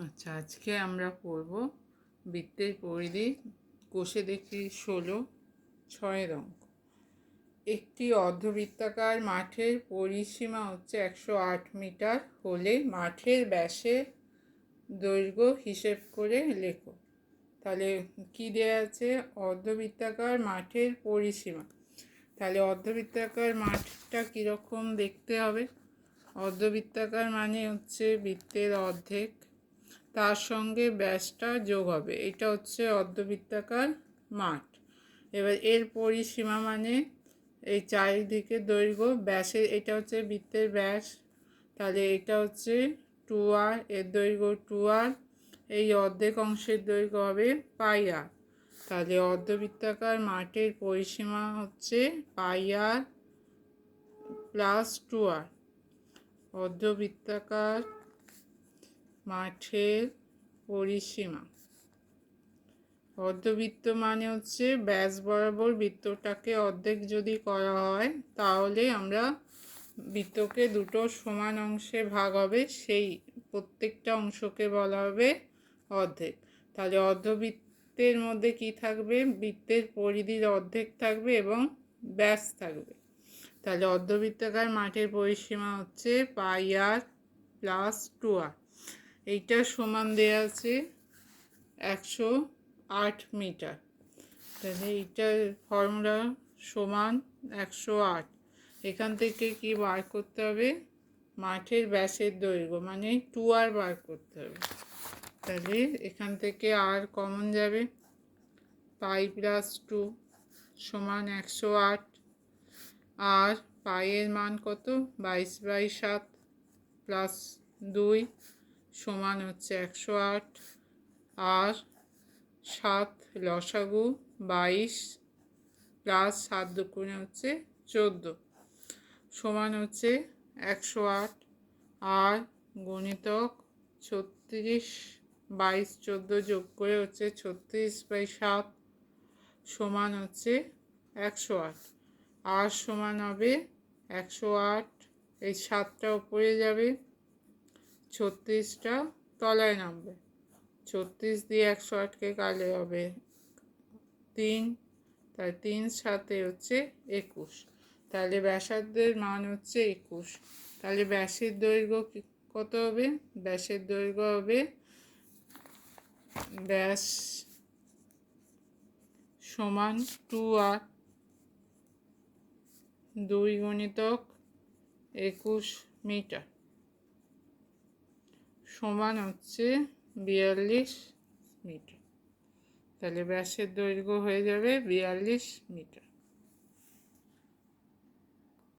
আচ্ছা, আজকে আমরা পড়ব বৃত্তের পরিধি কোষে দেখি 16 অঙ্ক। একটি অর্ধবৃত্তাকার মাঠের পরিসীমা হচ্ছে 108 মিটার হলে মাঠের ব্যাসের দৈর্ঘ্য হিসেব করে লেখো। তাহলে কি দেয়া আছে? অর্ধবৃত্তাকার মাঠের পরিসীমা। তাহলে অর্ধবৃত্তাকার মাঠটা কীরকম দেখতে হবে? অর্ধবৃত্তাকার মানে হচ্ছে বৃত্তের অর্ধেক, তার সঙ্গে ব্যাসটা যোগ হবে, এটা হচ্ছে অর্ধবৃত্তাকার মাঠ। এবার এর পরিসীমা মানে এই চারিদিকে দৈর্ঘ্য, ব্যাসের এটা হচ্ছে বৃত্তের ব্যাস, তাহলে এটা হচ্ছে 2r, এর দৈর্ঘ্য 2r, এই অর্ধেক অংশের দৈর্ঘ্য হবে πr। তাহলে অর্ধবৃত্তাকার মাঠের পরিসীমা হচ্ছে πr প্লাস 2r। অর্ধবৃত্তাকার মাঠের পরিসীমা, অর্ধবৃত্ত মানে হচ্ছে ব্যাস বরাবর বৃত্তটাকে অর্ধেক যদি করা হয় তাহলে আমরা বৃত্তকে দুটো সমান অংশে ভাগ হবে, সেই প্রত্যেকটা অংশকে বলা হবে অর্ধেক। তাহলে অর্ধবৃত্তের মধ্যে কি থাকবে? বৃত্তের পরিধির অর্ধেক থাকবে এবং ব্যাস থাকবে। তাহলে অর্ধবৃত্তাকার মাঠের পরিসীমা হচ্ছে πr প্লাস 2r। এইটা সমান দেওয়া আছে 108 মিটার। তাহলে এইটার ফর্মুলা সমান 108। এখান থেকে কি বার করতে হবে? মাঠের ব্যাসের দৈর্ঘ্য মানে 2r বার করতে হবে। তাহলে এখান থেকে আর কমন যাবে, পাই প্লাস 2 সমান 108। আর পাইয়ের মান কত? 22/7 প্লাস 2 সমান হচ্ছে 108। আর 7 লসাগু 22 প্লাস 7 দুগুণে হচ্ছে 14 সমান হচ্ছে 108। আর গুণিতক 36, 22 14 যোগ করে হচ্ছে 36/7 সমান হচ্ছে 108। আর সমান হবে 108, এই 7টা উপরে যাবে, 36টা তলায় নামবে, 36 দিয়ে 108কে কাটলে হবে 3, তাই 3 সাথে হচ্ছে 21। তাহলে ব্যাসার্ধের মান হচ্ছে 21। তাহলে ব্যাসের দৈর্ঘ্য কত হবে? ব্যাসের দৈর্ঘ্য হবে ব্যাস সমান 2r, 2 গুণিতক 21 মিটার সমান হচ্ছে 42 মিটার। তাহলে ব্যাসের দৈর্ঘ্য হয়ে যাবে 42 মিটার।